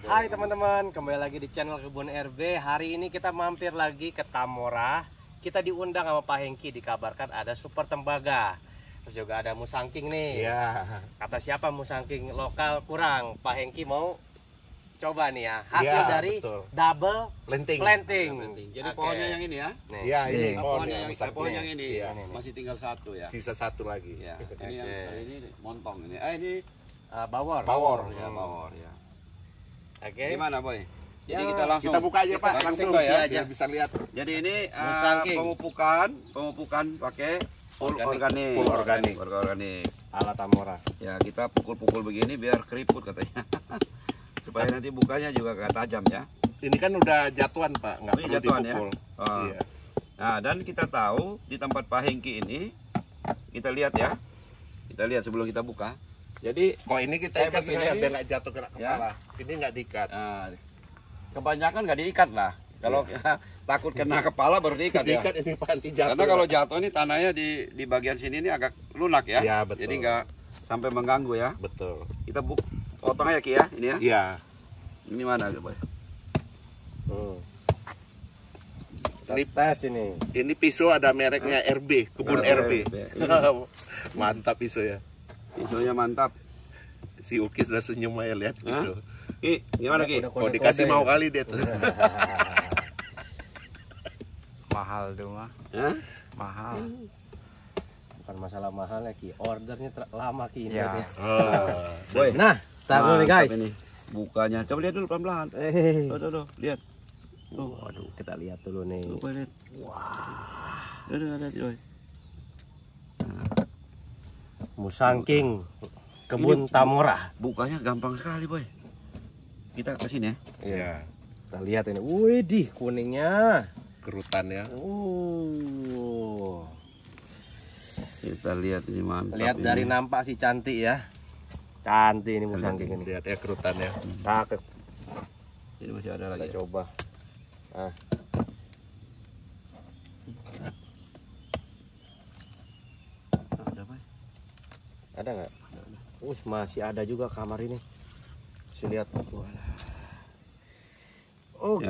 Hai teman-teman, kembali lagi di channel Kebun RB. Hari ini kita mampir lagi ke Tamora. Kita diundang sama Pak Hengki, dikabarkan ada super tembaga. Terus juga ada musangking nih. Iya. Kata siapa musangking lokal kurang. Pak Hengki mau coba nih ya. Hasil Ya, dari betul. double Planting. planting. Jadi Oke. pohonnya yang ini ya. Nih. Iya, ini Pohon yang ini Iya. masih tinggal satu ya. Sisa satu lagi. Ya. Oke. Ini yang ini montong ini. Ini Bawor. Bawor. ya bawor ya. Oke. Gimana boy? Jadi Ya, kita langsung Kita buka aja Pak, kita langsung buka ya, ya. biar bisa lihat. Jadi ini Musangking. pemupukan pakai full organik. Full organik. Organik. Ala Tamora. Ya kita pukul-pukul begini biar keriput katanya. Supaya nanti bukanya juga gak tajam ya. Ini kan udah jatuhan Pak, nggak Ini perlu jatuhan ya? dipukul. Oh. Iya. Nah dan kita tahu di tempat Pak Hengki ini kita lihat ya. Kita lihat sebelum kita buka. Jadi Kok ini kita ikat begini. sekalian biar nggak jatuh kena Ya. kepala. Ini nggak diikat. kebanyakan nggak diikat lah. Kalau takut kena kepala baru diikat ya. Diikat ini Pak, nanti jatuh. Karena kalau jatuh ini tanahnya di bagian sini ini agak lunak ya. Ya, betul. Jadi nggak sampai mengganggu ya. Betul. Kita potong aja Ki ya, ini ya. Iya. Ini mana Boy? Ini tes ini. Ini pisau ada mereknya RB, Kebun Nah, RB. RB. Mantap pisau ya. Pisaunya mantap. Si Ukis udah senyum aja lihat pisau. Ki, gimana Ki? Udah Oh dikasih mau kali dia tuh. Mahal tuh mah, Hah? mahal. Bukan masalah mahal ya Ki. Ordernya lama Ki. ini. Ya. Oh. Boy. Nah, tar dulu nih Mantap guys. Ini. Bukanya. Coba lihat dulu pelan-pelan. Tuh, lihat. Waduh, kita lihat dulu nih. Tuh, Boy, lihat. Wah. Lihat, Boy. Musangking Kebun Tamora. Bukanya gampang sekali, Boy. Kita ke sini ya. Iya. Kita lihat ini. Widih, kuningnya. Kerutan ya. Kita lihat ini mantap. Lihat dari ini. nampak sih cantik ya. Cantik ini musangking ini. Lihat ya kerutan ya. Cakep. Ini masih ada Kita lagi. coba. Ah. Ada, Boy. Ada nggak? Masih ada juga kamar ini. Saya lihat. Oke.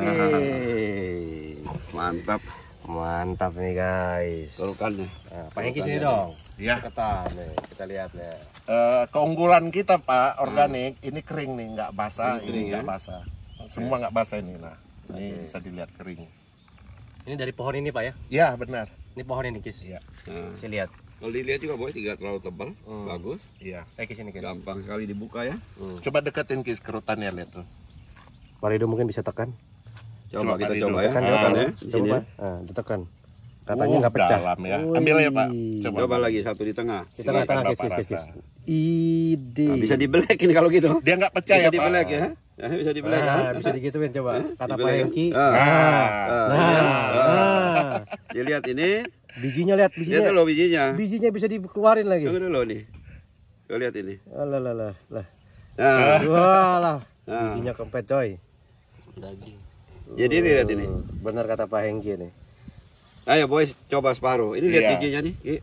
Mantap. Mantap nih guys. Kerukannya. Nah, Pak Hengki sini dong. Ya. Ketan nih, kita lihat nih. Keunggulan kita Pak organik ini kering nih, nggak basah, Ini ini kering, nggak ya? basah. Semua nggak basah ini. Nah, ini bisa dilihat kering. Ini dari pohon ini Pak ya? Ya benar. Ini pohon ini Kis. Iya. Nah, Saya lihat. kalau dilihat juga, Boy, tidak terlalu tebal. Bagus. Iya. Kis ini Kis. Gampang sekali dibuka ya. Coba deketin Kis kerutannya lihat tuh. Parido mungkin bisa tekan. Coba kita kali coba dulu. ya. Tekan Tekan ya. ya. Di sini ya. Nah, ditekan. Katanya nggak pecah. Dalam ya. Ambil ya Pak. Wih. Coba lagi satu di tengah. Di tengah-tengah Silakan Kis, Bapak Kis, Kis. rasa. Ide. Nah, bisa dibelek ini kalau gitu. Dia nggak pecah Bisa ya Pak. dibelek ya. Ya, bisa dibelek ya. Nah, bisa digituin coba. Kata Pak Dibelek ya. Hengki. Nah. Dilihat ini. Bijinya lihat Lihat bijinya. dulu bijinya. Bijinya bisa dikeluarin lagi. Tunggu dulu nih. Kau lihat ini. Alah. Nah, Walah. Nah. Bijinya kempet coy. jadi lihat ini. Benar kata Pak Hengki nih. Ayo Boy, coba separuh. Ini lihat Iya. bijinya nih. Ki.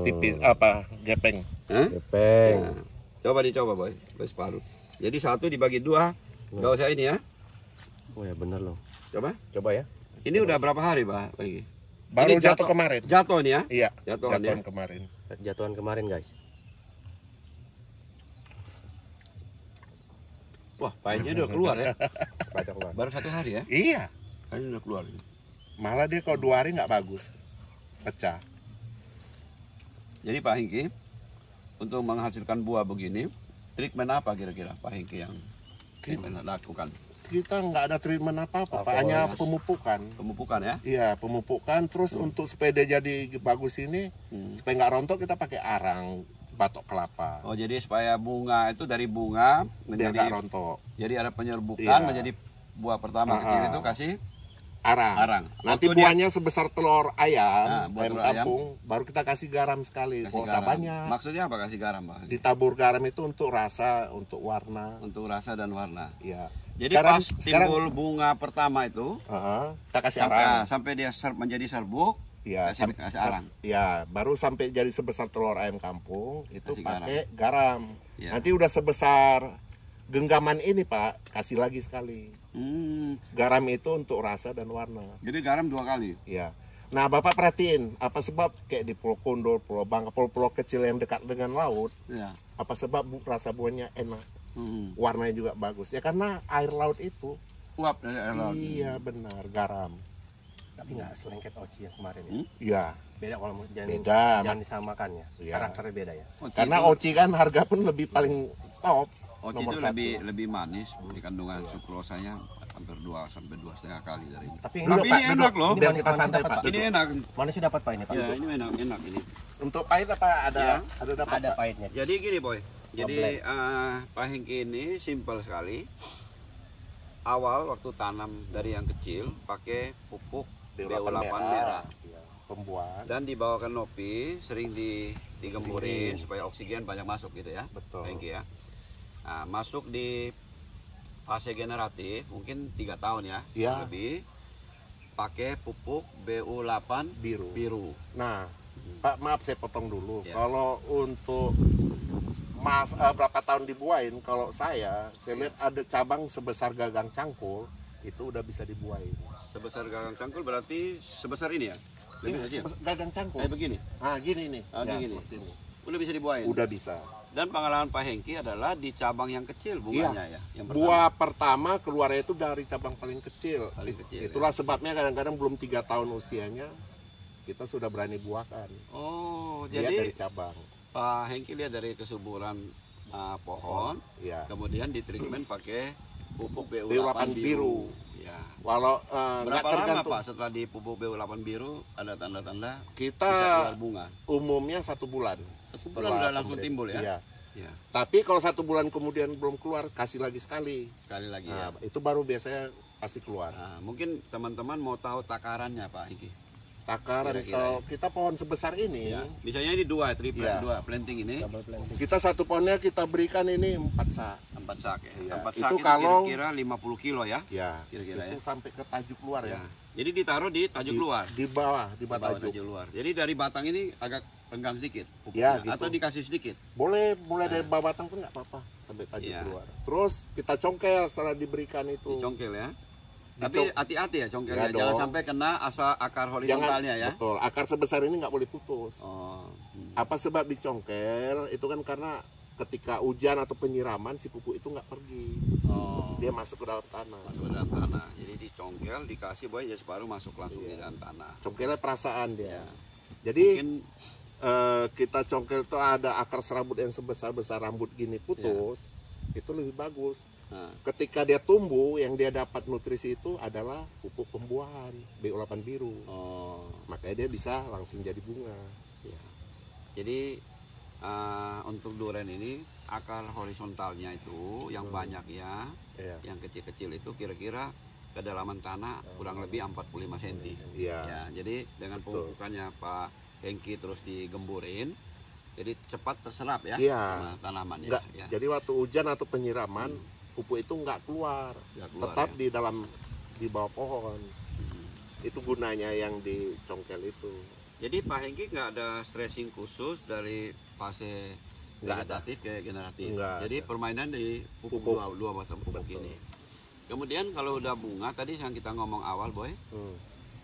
Tipis apa? Gepeng. Hah? Gepeng. Nah, coba dicoba Boy, separuh. Jadi satu dibagi dua. Nggak usah ini ya. Oh ya benar loh. Coba. Coba ya. Ini udah berapa hari Pak lagi? Baru Ini jatuh kemarin. Jatuh nih ya. Iya. Jatuhan Jatuhan ya. kemarin. Jatuhan kemarin guys. Wah, pahitnya udah keluar ya. Baca keluar. Baru satu hari ya. Iya. Pahitnya udah keluar. Malah dia kalau 2 hari nggak bagus. Pecah. Jadi Pak Hengki, untuk menghasilkan buah begini, treatment apa kira-kira Pak Hengki yang lakukan? Kita nggak ada treatment apa-apa, Pak. Hanya pemupukan. Pemupukan ya. Iya, pemupukan. Terus untuk supaya dia jadi bagus ini, supaya nggak rontok kita pakai arang batok kelapa. Oh, jadi supaya bunga itu dari bunga Biar nggak menjadi rontok. jadi ada penyerbukan Iya. menjadi buah pertama kecil itu kasih Arang. arang. Nanti Waktu dia- buahnya sebesar telur ayam, buah ayam telur ayam. kampung, baru kita kasih garam sekali. kasih Nggak usah garam. banyak. Maksudnya apa kasih garam, Pak? Ditabur garam itu untuk rasa, untuk warna. Untuk rasa dan warna. Iya. Jadi Sekarang- pas timbul bunga pertama itu kita kasih arang. sampai dia menjadi serbuk, Ya, kasih arang. Ya, baru sampai jadi sebesar telur ayam kampung itu Kasih pakai garam. Ya. Nanti udah sebesar genggaman ini Pak, kasih lagi sekali. Garam itu untuk rasa dan warna. Jadi garam 2 kali. Ya. Nah, Bapak perhatiin, apa sebab kayak di Pulau Kondor, Pulau Bangka, pulau-pulau kecil yang dekat dengan laut, Ya. apa sebab rasa buahnya enak, warnanya juga bagus. Ya karena air laut itu. Uap dari air laut. Iya benar, garam. Tapi nggak selengket Oci yang kemarin ya. Iya. Beda kalau Beda. jangan disamakan ya. Iya. Karakternya beda ya. Karena Oci kan harga pun lebih paling top. Oci nomor itu satu. lebih manis, di kandungan sukrosanya hampir 2 sampai 2,5 kali dari ini. Tapi Duduk, Tapi Pak, ini enak duduk. loh. Biar kita santai Pak. Ini duduk. enak. mana sih dapat Pak ini Pak? Ya, ini enak ini. Untuk pahit apa ada? Ya. Ada dapat. Ada Pak? pahitnya. Jadi gini boy, jadi Blend. pahingki ini simpel sekali. Awal waktu tanam dari yang kecil pakai pupuk BO8 merah. Iya, pembuat. Dan dibawa ke nopi, sering digemburin supaya oksigen banyak masuk gitu ya. Betul. Pahingki ya. Nah, masuk di fase generatif mungkin 3 tahun ya, Ya. lebih pakai pupuk BO8 biru. Nah, Pak maaf saya potong dulu. Ya. Kalau untuk berapa tahun dibuahin, kalau saya lihat ada cabang sebesar gagang cangkul itu udah bisa dibuahin. Sebesar gagang cangkul berarti sebesar ini ya? Lebih kecil. Gagang cangkul. Kayak begini. Nah, gini nih. Ah, Ya, gini. seperti ini. Udah bisa dibuahin. Udah bisa. Dan pengalaman Pak Hengki adalah di cabang yang kecil bunganya ya. Yang pertama. Buah pertama keluarnya itu dari cabang paling kecil. Paling kecil, Itulah sebabnya kadang-kadang belum 3 tahun usianya kita sudah berani buahkan. Oh, Dia jadi dari cabang. Pak Hengki lihat dari kesuburan pohon, Ya. kemudian ditreatment pakai pupuk BO8 BO8 biru. biru. Ya. Walau nggak Berapa lama tergantung. Pak setelah di pupuk BO8 biru ada tanda-tanda bisa Kita keluar bunga? umumnya 1 bulan. 1 bulan Setelah udah langsung pemberian. timbul ya? Iya. Ya. Tapi kalau 1 bulan kemudian belum keluar, kasih lagi sekali. Sekali lagi ya. Nah, itu baru biasanya pasti keluar. Nah, mungkin teman-teman mau tahu takarannya Pak Hengki. Takaran Kira-kira kalau kita pohon sebesar ini, Ya. Misalnya ini 2, triple Iya. 2 planting ini. kita 1 pohonnya kita berikan ini 4 sak. 4 sak ya. Iya. 4 sak Itu itu kalau- kira-kira 50 kilo ya. Ya, Kira-kira itu ya. sampai ke tajuk luar ya. Ya. Jadi ditaruh di tajuk luar. Di bawah, di Di bawah bawah tajuk. tajuk luar. Jadi dari batang ini agak renggang sedikit Ya, pupuknya. gitu. Atau dikasih sedikit. Boleh mulai dari bawah batang pun nggak apa-apa sampai tajuk Iya. luar. Terus kita congkel setelah diberikan itu. Dicongkel ya. Dicong- Tapi hati-hati ya congkelnya. Ya Jangan dong. sampai kena akar horizontalnya ya. Betul, akar sebesar ini nggak boleh putus. Oh. Apa sebab dicongkel? Itu kan karena ketika hujan atau penyiraman si pupuk itu nggak pergi, Oh. dia masuk ke dalam tanah. Masuk ke dalam tanah. Jadi dicongkel, dikasih boy ya separuh masuk langsung di dalam tanah. Congkelnya perasaan dia. Ya. Jadi Mungkin kita congkel itu ada akar serabut yang sebesar-besar rambut gini putus, itu lebih bagus. nah, Ketika dia tumbuh, yang dia dapat nutrisi itu adalah pupuk pembuahan BO8 biru. oh. Makanya dia bisa langsung jadi bunga. Ya. Jadi untuk durian ini akar horizontalnya itu yang banyak ya, Iya. yang kecil-kecil itu kira-kira kedalaman tanah kurang lebih 45 cm. Iya. Ya, jadi dengan pemupukannya Pak Hengki terus digemburin, jadi cepat terserap ya Iya. sama tanaman ya. Enggak, Ya. jadi waktu hujan atau penyiraman, pupuk itu nggak keluar, Nggak keluar, tetap ya. di dalam di bawah pohon. Itu gunanya yang dicongkel itu. Jadi Pak Hengki nggak ada stressing khusus dari fase Nggak ada. vegetatif ke generatif. Nggak Jadi ada. permainan di pupuk Pupuk. dua batang pupuk Betul. ini. Kemudian kalau udah bunga tadi yang kita ngomong awal boy,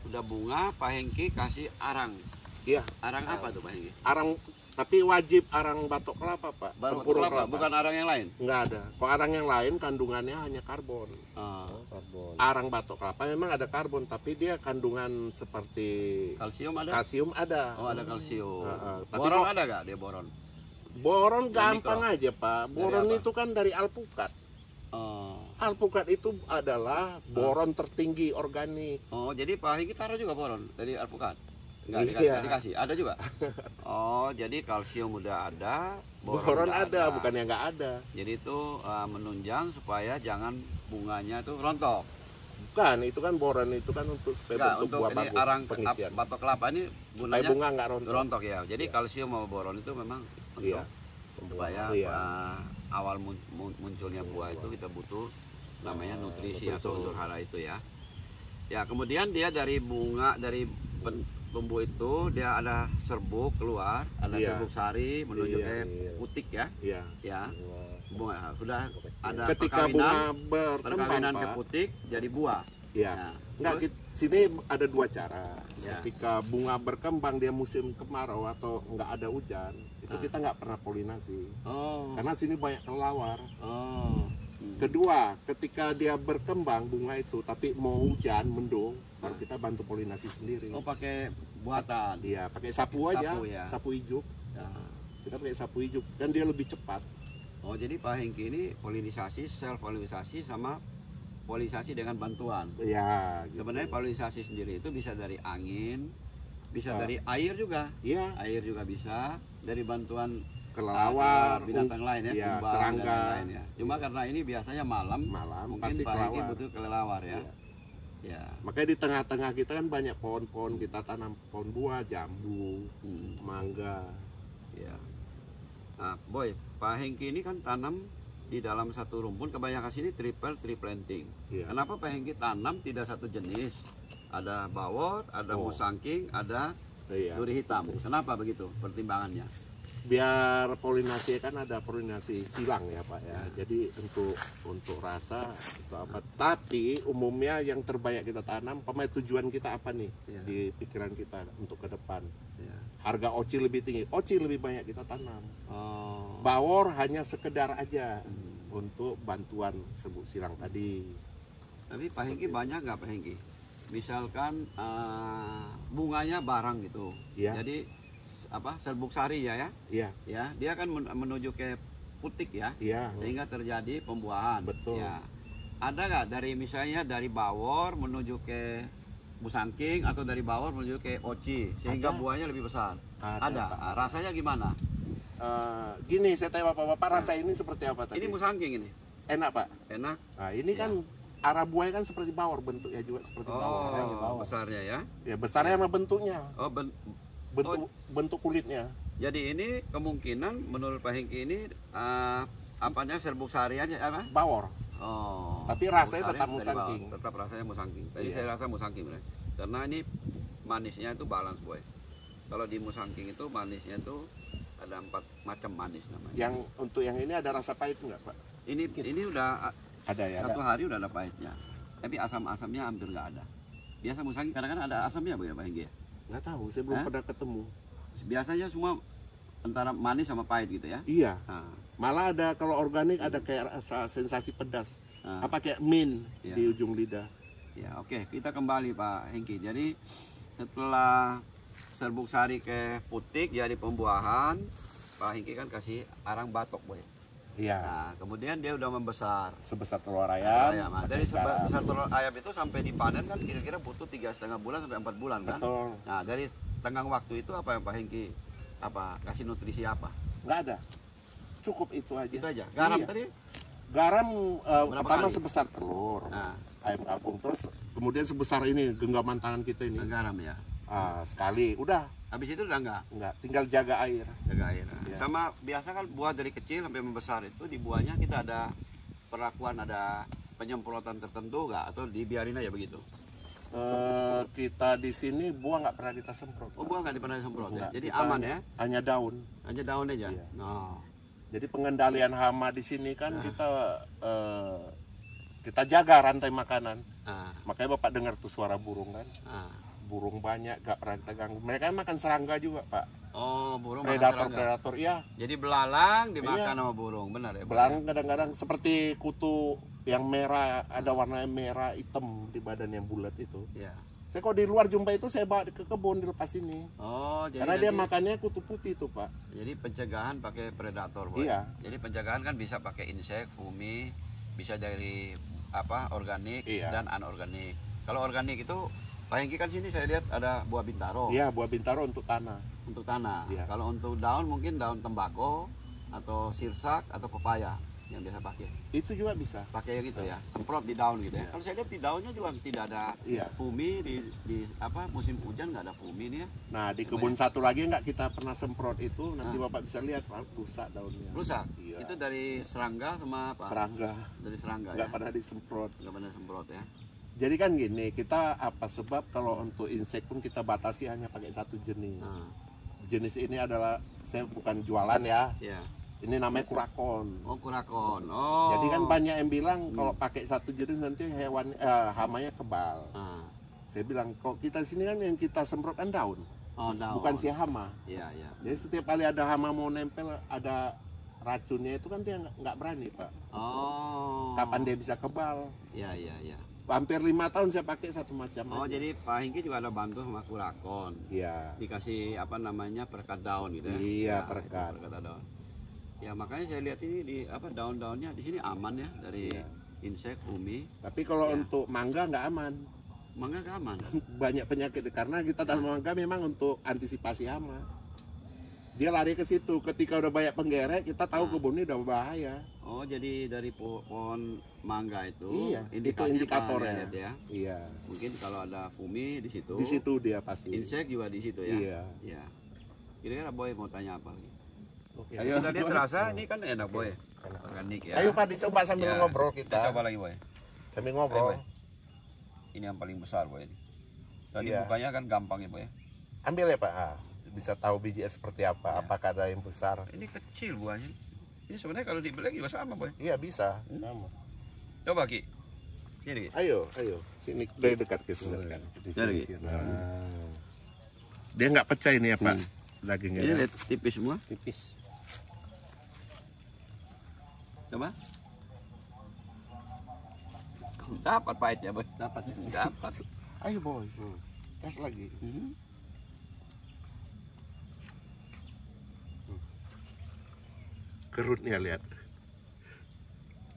udah bunga Pak Hengki kasih arang. Iya, Arang apa tuh Pak Hengki? arang, tapi wajib arang batok kelapa Pak. Baru Tempurung kelapa, bukan arang yang lain. Nggak ada. Kalau arang yang lain kandungannya hanya karbon. Karbon. Arang batok kelapa memang ada karbon, tapi dia kandungan seperti Kalsium ada? kalsium ada. Oh ada kalsium. Tapi Boron kok- ada gak dia boron? Boron Yang gampang mikro. aja Pak. Boron apa? itu kan dari alpukat. Oh. Alpukat itu adalah boron tertinggi organik. Oh, jadi Pak Hengki taruh juga boron dari alpukat? Enggak Iya. dikasih, ada juga? Oh, jadi kalsium udah ada, Boron nggak ada, bukan yang nggak ada. Jadi itu menunjang supaya jangan bunganya itu rontok. Bukan, itu kan boron itu kan untuk supaya Enggak, bentuk untuk buah ini bagus, arang pengisian. batok kelapa ini Supaya gunanya bunga nggak rontok. rontok ya. Jadi kalsium sama boron itu memang untuk Iya. supaya Iya. awal munculnya buah itu kita butuh namanya nutrisi atau unsur hara itu ya. Ya, kemudian dia dari bunga dari tumbuh itu dia ada serbuk keluar, ada Iya. serbuk sari menuju Iya, ke iya. putik ya. Iya. Ya. Bunga sudah ada Ketika bunga berkembang, perkawinan ke Pak. putik jadi buah. Ya. Nah, Enggak, terus? sini ada dua cara. Ya. Ketika bunga berkembang dia musim kemarau atau nggak ada hujan, itu Ah. kita nggak pernah polinasi. Oh. Karena sini banyak kelelawar. Oh. Kedua, ketika dia berkembang bunga itu, tapi mau hujan, mendung, baru kita bantu polinasi sendiri. Oh, pakai buatan. Iya, pakai sapu aja, Sapu, ya. sapu ijuk. Ya. Kita pakai sapu ijuk, dan dia lebih cepat. Oh, jadi Pak Hengki ini polinisasi, self polinisasi sama polinisasi dengan bantuan. Ya, gitu. Sebenarnya polinisasi sendiri itu bisa dari angin, bisa Ah. dari air juga. Iya, Air juga bisa dari bantuan kelelawar, binatang lain ya, iya, kumbang serangga. dan lain-lain ya. Cuma karena ini biasanya malam, Malam, mungkin pasti Pak Hengki kelelawar. butuh kelelawar ya. Iya. Ya. Makanya di tengah-tengah kita kan banyak pohon-pohon, kita tanam pohon buah, jambu, mangga. Ya. Nah, Boy, Pak Hengki ini kan tanam di dalam satu rumpun, kebanyakan sini triple tree planting. Iya. Kenapa Pak Hengki tanam tidak satu jenis? Ada bawor, ada Oh. musangking, ada Iya. duri hitam. Kenapa begitu pertimbangannya? Biar polinasi kan ada polinasi silang ya Pak ya. Jadi untuk rasa itu apa? Tapi umumnya yang terbanyak kita tanam, tujuan kita apa nih Iya. di pikiran kita untuk ke depan? Ya. Harga oci lebih tinggi, oci lebih banyak kita tanam. Oh. Bawor hanya sekedar aja untuk bantuan serbuk silang tadi. Tapi Pak Hengki banyak nggak Pak Hengki? Misalkan bunganya barang gitu. Iya. Jadi apa serbuk sari ya, Iya, ya dia kan menuju ke putik ya, iya. sehingga terjadi pembuahan. Betul. Ya. Ada nggak dari misalnya dari bawor menuju ke musangking atau dari bawor menuju ke oci sehingga Ada. buahnya lebih besar? Ada, Pak. Ah, rasanya gimana? Gini saya tanya bapak-bapak, rasa ini seperti apa tadi? Ini musangking ini Enak Pak. enak. Nah ini Ya. kan arah buahnya kan seperti bawor, bentuknya juga seperti bawor. Oh, besarnya ya. Ya besarnya sama bentuknya, Oh, bentuk kulitnya. jadi ini kemungkinan menurut Pak Hengki ini apanya serbuk sarian ya apa? Bawor. Oh. Tapi rasanya serbuk tetap sarian dari musangking. bawah. Tetap rasanya musangking. Tadi Iya. saya rasa musangking bener. Karena ini manisnya itu balance boy. Kalau di musangking itu manisnya itu ada 4 macam manis namanya. Yang untuk yang ini ada rasa pahit nggak Pak? Ini udah Ada ya. satu hari udah ada pahitnya. Tapi asam-asamnya hampir nggak ada. Biasa musangking kadang-kadang ada asamnya ya Pak Hengki ya? Nggak tahu, saya belum Hah? pernah ketemu. Biasanya semua antara manis sama pahit gitu ya. Iya. Nah, Malah ada kalau organik ada kayak rasa sensasi pedas. nah. Apa kayak mint Iya. di ujung lidah. Ya oke, kita kembali Pak Hengki. Jadi setelah serbuk sari ke putik jadi pembuahan, Pak Hengki kan kasih arang batok boy. Iya. Nah kemudian dia udah membesar. Sebesar telur ayam. Ayam. Nah, dari sebesar telur ayam itu sampai dipanen kan kira-kira butuh 3,5 bulan sampai 4 bulan kan. Betul. Nah dari tenggang waktu itu apa yang Pak Hengki kasih nutrisi apa? Nggak ada. Cukup itu aja. Itu aja. Garam Iya. tadi? Garam Berapa pertama kali? sebesar telur. Nah, Ayam kampung, terus kemudian sebesar ini genggaman tangan kita ini. garam ya. Sekali udah Habis itu udah enggak? tinggal jaga air. Jaga air. Iya. Sama biasa kan buah dari kecil sampai membesar itu di buahnya kita ada perlakuan, ada penyemprotan tertentu nggak atau dibiarin aja begitu? Kita di sini buah nggak pernah kita semprot. Oh buah nggak pernah disemprot ya? Nggak, Jadi kita aman ya? Hanya daun. Aja daun aja? Iya. Oh. Jadi pengendalian hama di sini kan Nah. kita jaga rantai makanan. Ah, Makanya Bapak dengar tuh suara burung kan? ah. Burung banyak, gak pernah kita ganggu. Mereka makan serangga juga Pak. Oh burung makan serangga. Predator-predator, iya. Jadi belalang dimakan Iya. sama burung, benar ya? Belang kadang-kadang seperti kutu yang merah, ada warna merah hitam di badan yang bulat itu. Iya. Saya kok di luar jumpa itu saya bawa ke kebun dilepas ini. Oh jadi Karena dia nanti- makannya kutu putih itu Pak. Jadi pencegahan pakai predator, Boy. Iya. Jadi pencegahan kan bisa pakai insek, fumi, bisa dari organik Iya. dan anorganik. Kalau organik itu Pak Hengki kan sini saya lihat ada buah bintaro Iya, buah bintaro untuk tanah. untuk tanah. Iya. Kalau untuk daun mungkin daun tembakau atau sirsak atau pepaya yang biasa pakai. Itu juga bisa. Pakai yang itu ya, semprot di daun gitu ya. Kalau saya lihat di daunnya juga tidak ada Iya. fumi di musim hujan nggak ada fumi nih ya. Nah, di kebun satu lagi nggak kita pernah semprot itu, nanti Ah. Bapak bisa lihat rusak daunnya. Rusak. Iya. Itu dari serangga sama apa? Serangga. Dari serangga Nggak ya. pernah disemprot. Nggak pernah semprot ya. Jadi kan gini, kita sebab kalau untuk insek pun kita batasi hanya pakai satu jenis. Nah, Jenis ini adalah, saya bukan jualan ya, ya. Ini namanya kurakon. Oh, kurakon. Oh. Jadi kan banyak yang bilang kalau pakai satu jenis nanti hewan hamanya kebal. Ah. Saya bilang kok kita sini kan yang kita semprot kan daun, Oh, daun. bukan si hama. Iya, iya. Jadi setiap kali ada hama mau nempel ada racunnya itu kan dia nggak berani Pak. Oh. Kapan dia bisa kebal? Iya, iya, iya. Hampir 5 tahun saya pakai satu macam. Oh, aja. jadi Pak Hingki juga ada bantu sama kurakon. Iya. Dikasih apa namanya perekat daun gitu ya. Iya, Ya, perekat. itu perekat daun. Ya, makanya saya lihat ini di apa daun-daunnya di sini aman ya dari insek, umi. Tapi kalau Iya. untuk mangga nggak aman. Mangga nggak aman. Banyak penyakit karena kita tanam mangga memang untuk antisipasi hama. Dia lari ke situ. Ketika udah banyak penggerek, kita tahu kebun ini udah bahaya. Oh, jadi dari pohon mangga itu Iya, itu indikasinya indikatornya. Pak, lihat ya. Iya. Mungkin kalau ada fumi di situ. Di situ dia pasti. Insek juga di situ ya. Iya. Iya. Kira-kira Boy mau tanya apa lagi? Oke. Ayo. Kita lihat rasa ini kan enak Boy. Organik ya. Ayo Pak dicoba sambil Ya, ngobrol Kita kita. coba lagi Boy. Sambil Ayo, ngobrol. Boy. Ini yang paling besar Boy ini. Tadi Iya. bukanya kan gampang ya Boy. Ambil ya Pak. Ah, bisa tahu bijinya seperti apa. Iya. Apakah ada yang besar? Ini kecil buahnya. Ini sebenarnya kalau dibeli juga sama Boy. Iya bisa. Sama. Coba Ki. Ini. Ayo. Sini dari dekat ke sini. Jadi. Dia nggak pecah ini ya Pak. Dagingnya. Ini lihat tipis semua. Tipis. Coba. Dapat pahitnya Boy. Dapat. Dapat. Ayo boy. Tes lagi. Hmm. Kerutnya lihat.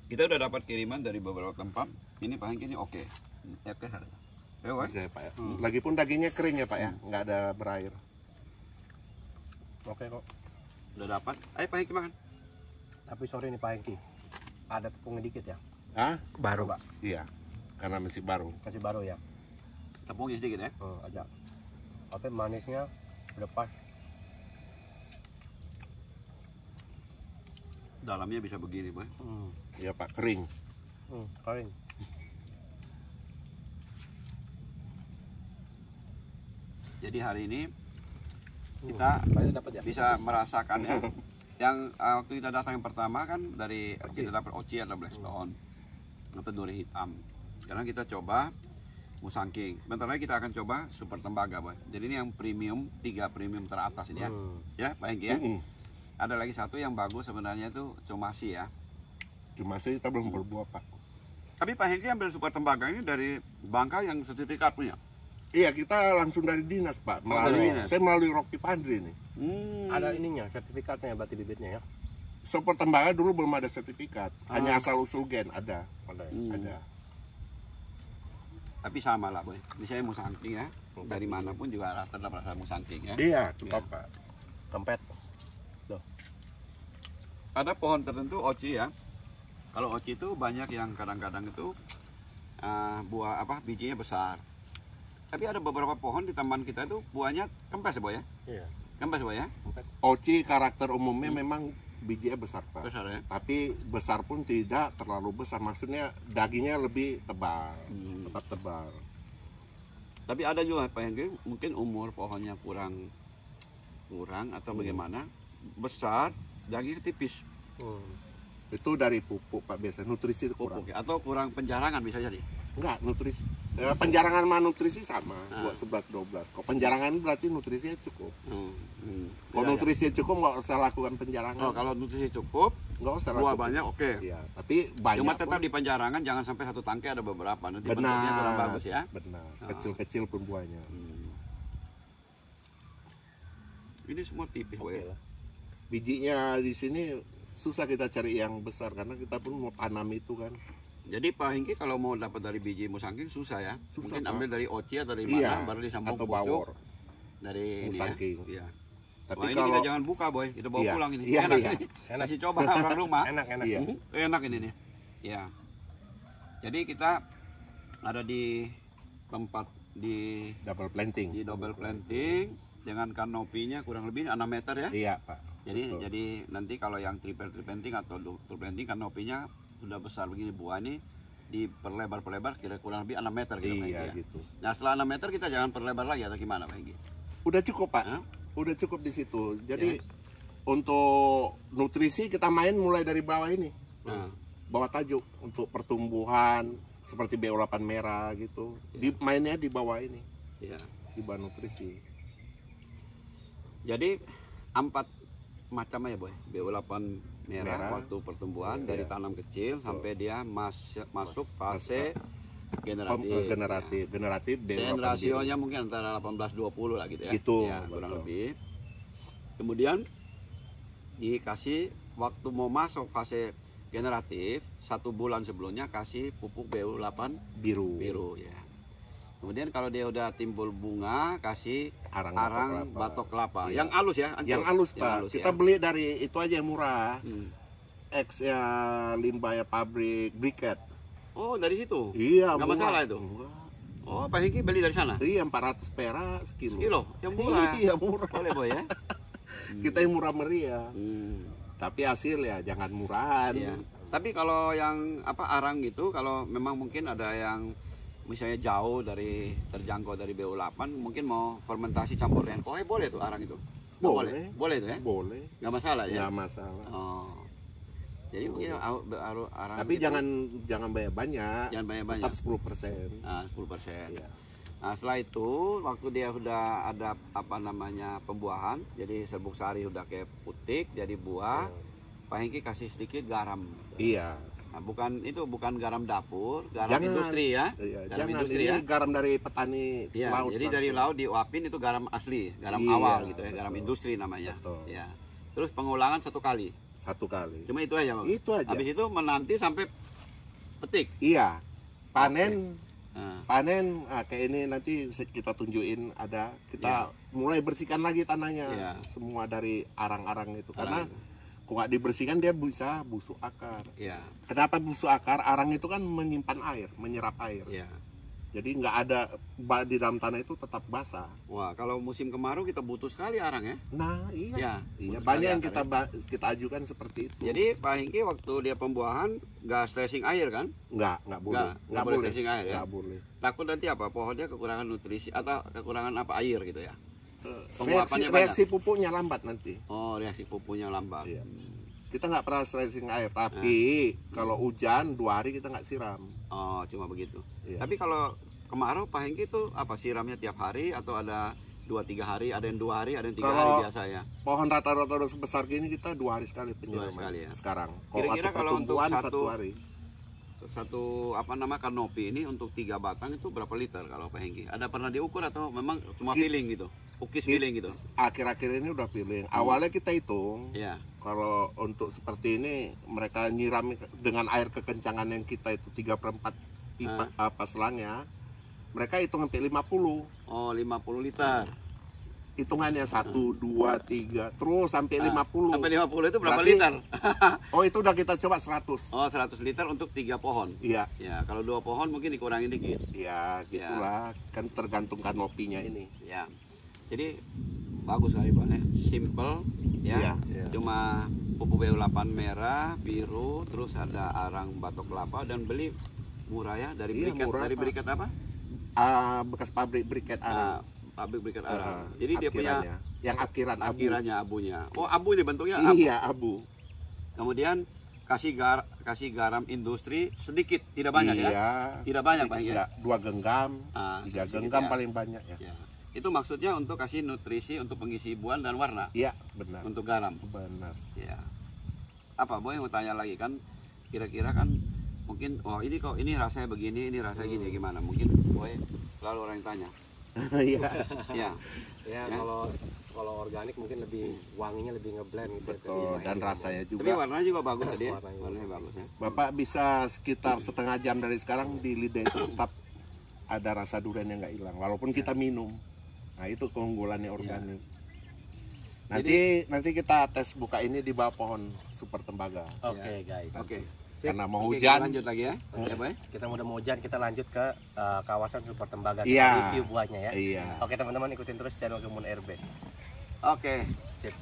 Kita udah dapat kiriman dari beberapa tempat. Ini Pak Hengki ini oke. Oke. Ya, Boy. Bisa ya Pak ya. Lagipun dagingnya kering ya Pak ya. Nggak ada berair. Oke kok. Udah dapat. Ayo Pak Hengki makan. Tapi sorry nih Pak Hengki. Ada tepungnya dikit ya. Hah? Baru. Coba. Iya. Karena masih baru. Kasih baru ya. Tepungnya sedikit ya. Aja. Tapi manisnya udah pas. Dalamnya bisa begini Boy. Iya Pak, kering. Kering. Jadi hari ini kita Kayaknya dapat ya. bisa merasakan ya. Yang waktu kita datang yang pertama kan dari kita dapat oci atau blackstone atau duri hitam. Sekarang kita coba musangking. Bentar lagi kita akan coba super tembaga Boy. Jadi ini yang premium, 3 premium teratas ini ya. Ya Pak Hengki ya. Ada lagi satu yang bagus sebenarnya itu comasi ya. Cuma saya kita belum berbuah Pak. Tapi Pak Hengki ambil super tembaga ini dari Bangka yang sertifikat punya. Iya kita langsung dari dinas Pak. dari dinas. Saya melalui Rocky Pandri nih. Ada ininya, sertifikatnya berarti bibitnya ya. Super tembaga dulu belum ada sertifikat. Hanya asal usul gen ada. Ada ya. Ada. Tapi sama lah Boy. Ini saya musangking ya. Dari manapun juga tetap rasa musangking ya. Iya, tetap Pak. Kempet. Ada pohon tertentu oci ya. Kalau oci itu banyak yang kadang-kadang itu buah apa bijinya besar. Tapi ada beberapa pohon di taman kita itu buahnya kempes ya Boy ya. Iya. Kempes Boy ya. Oci karakter umumnya memang bijinya besar Pak. Besar ya. Tapi besar pun tidak terlalu besar. Maksudnya dagingnya lebih tebal. Tetap tebal. Tapi ada juga Pak Hengki mungkin umur pohonnya kurang atau bagaimana. Besar, dagingnya tipis. Itu dari pupuk Pak biasa. Nutrisi itu kurang. Pupuk ya. Atau kurang penjarangan bisa jadi. Enggak, nutrisi. Penjarangan sama nutrisi sama. Buat 11-12. Kok penjarangan berarti nutrisinya cukup. Kalau Iya, nutrisinya cukup nggak usah lakukan penjarangan. Oh, kalau nutrisi cukup, Nggak usah buah lakukan. banyak oke. Iya, tapi banyak. Cuma tetap pun di penjarangan jangan sampai satu tangkai ada beberapa nanti bentuknya kurang benar. bagus ya. Benar. Kecil-kecil pun buahnya. Ini semua tipis Boy. Bijinya di sini susah kita cari yang besar karena kita pun mau tanam itu kan. Jadi Pak Hengki kalau mau dapat dari biji musangking susah ya. Susah, Mungkin Pak. ambil dari oci atau dari Iya, mana baru disambung atau pucuk bawor. dari Musangking. ini ya. Iya. Tapi Wah, ini kalau kita jangan buka Boy, kita bawa Iya, pulang ini. iya, Enak iya. ini. Enak. Kasih coba orang rumah. Enak. iya, Enak ini nih. Ya. Jadi kita ada di tempat di double planting. double planting dengan kanopinya kurang lebih 6 meter ya. Iya, Pak. Jadi Betul. nanti kalau yang triple planting atau double planting kanopinya sudah besar begini buah ini diperlebar kira kurang lebih 6 meter gitu Pak Iya, Hengki ya. gitu. Nah setelah 6 meter kita jangan perlebar lagi atau gimana Pak Hengki? Udah cukup, Pak. Hah? Udah cukup di situ. Jadi untuk nutrisi kita main mulai dari bawah ini. Nah, Bawah tajuk untuk pertumbuhan seperti BO8 merah gitu. Mainnya di bawah ini, ya. di bawah nutrisi. Jadi 4 macam ya boy, BO8 merah, waktu pertumbuhan dari tanam kecil sampai dia masuk fase generatif. Generatif BO8 rasionya mungkin antara 18-20 lah gitu ya. Gitu, Ya, kurang betul. lebih. Kemudian dikasih waktu mau masuk fase generatif 1 bulan sebelumnya kasih pupuk BO8 biru ya. Kemudian kalau dia udah timbul bunga kasih arang batok kelapa. Iya. Yang halus ya, Ancur? Yang halus Yang Pak. halus, Kita ya. beli dari itu aja yang murah. X ya limbah ya pabrik briket. Oh, dari situ. Iya, Nggak murah. masalah itu. Enggak. Oh, Pak Hengki beli dari sana. Iya 400 perak sekilo. Sekilo, yang murah. Iya murah. Boleh boy ya. Kita yang murah meriah. Hmm. Tapi hasil ya jangan murahan. Iya. Tapi kalau yang arang gitu, kalau memang mungkin ada yang misalnya jauh dari terjangkau dari BO8, mungkin mau fermentasi campur dengan kohe, boleh tuh arang itu? Nggak Boleh. Boleh tuh ya? Boleh. Nggak masalah ya? Nggak masalah. Oh. Jadi mungkin arang Tapi itu jangan banyak-banyak. jangan banyak-banyak. Tetap 10%. Nah, 10%. Iya. Nah, setelah itu waktu dia udah ada pembuahan, jadi serbuk sari udah kayak putik, jadi buah. Pak Hengki kasih sedikit garam. Iya. Nah, bukan garam dapur, garam Jangan. industri ya. Iya, Garam jangan. industri Ini ya. garam dari petani Iya, laut. jadi dari langsung. laut diuapin itu garam asli, garam Iya, awal gitu ya, betul. garam industri namanya. Betul. Ya. Terus pengulangan 1 kali. 1 kali. Cuma itu aja, Bang. Itu aja. Habis itu menanti sampai petik. Iya. Panen. Nah, Panen kayak ini nanti kita tunjukin ada. Kita mulai bersihkan lagi tanahnya. Iya. Semua dari arang-arang itu. Arang Karena itu. kalau nggak dibersihkan dia bisa busuk akar. ya, Kenapa busuk akar? Arang itu kan menyimpan air, menyerap air. ya. Jadi nggak ada di dalam tanah itu tetap basah. Wah, kalau musim kemarau kita butuh sekali arang ya. Nah iya, Ya, iya butuh banyak sekali yang akar kita ajukan seperti itu. Jadi Pak Hengki waktu dia pembuahan nggak stressing air kan? nggak boleh, Nggak boleh stressing air ya? nggak boleh. Takut nanti pohonnya kekurangan nutrisi atau kekurangan air gitu ya? Reaksi, Penguapannya banyak. reaksi pupuknya lambat nanti. Oh, reaksi pupuknya lambat. Iya. Kita nggak pernah stressing air, tapi kalau hujan 2 hari kita nggak siram. Oh, cuma begitu. Iya. Tapi kalau kemarau Pak Hengki itu siramnya tiap hari atau ada 2-3 hari, ada yang 2 hari, ada yang 3 hari Kalau biasanya? Pohon rata-rata sebesar gini kita 2 hari sekali penyiraman. sekali ya. Sekarang. Kira-kira waktu kalau untuk pertumbuhan satu 1 hari. Satu kanopi ini untuk 3 batang itu berapa liter kalau Pak Hengki? Ada pernah diukur atau memang cuma feeling gitu? Ukis feeling gitu? Akhir-akhir ini udah feeling. Awalnya kita hitung. Ya. Kalau untuk seperti ini mereka nyiram dengan air kekencangan yang kita itu 3/4 pipa selangnya, mereka hitung sampai 50. Oh, 50 liter. Hitungannya 1, 2, 3 terus sampai 50. Sampai 50 itu berapa Berarti- liter? Oh, itu udah kita coba 100. Oh, 100 liter untuk 3 pohon. Iya. Ya, kalau 2 pohon mungkin dikurangin dikit. Ya, gitulah. Kan tergantung kanopinya ini. Ya. Jadi bagus sekali Pak ya. Simple ya. Iya. Cuma pupuk BO8 merah, biru, terus ada arang batok kelapa dan beli murah ya dari Iya, briket. murah, Dari Pak. briket apa? Bekas pabrik briket Nah, arang. pabrik briket arang. Jadi dia punya Akirannya. Yang akiran abu. akirannya abunya. Oh, abu ini bentuknya abu. Iya, abu. Kemudian kasih garam industri sedikit, tidak banyak Iya. ya. Tidak banyak Pak ya. 2 genggam, 3 sedikit, genggam ya. paling banyak ya. Ya. Itu maksudnya untuk kasih nutrisi untuk pengisi buah dan warna Iya, benar. untuk garam. Benar. Ya. Apa Boy mau tanya lagi kan? Kira-kira kan mungkin ini kok ini rasanya begini, ini rasanya gini gimana? Mungkin Boy selalu orang yang tanya. Iya. Ya. Ya, kalau organik mungkin lebih wanginya lebih ngeblend gitu. Betul, dan rasanya Tapi juga. warnanya juga bagus tadi. Ya? Warnanya Warnanya bagus ya. Bapak bisa sekitar setengah jam dari sekarang di lidah itu tetap ada rasa durian yang nggak hilang walaupun kita minum. Nah, itu keunggulannya organik. Nanti kita tes buka ini di bawah pohon super tembaga. Oke, guys. Oke. Karena mau Oke, hujan. kita lanjut lagi ya. Ya, Boy. Kita udah mau hujan, kita lanjut ke kawasan Super Tembaga. Kita Iya. review buahnya ya. Iya. Oke teman-teman, ikutin terus channel Kebun RB. Oke. Sip.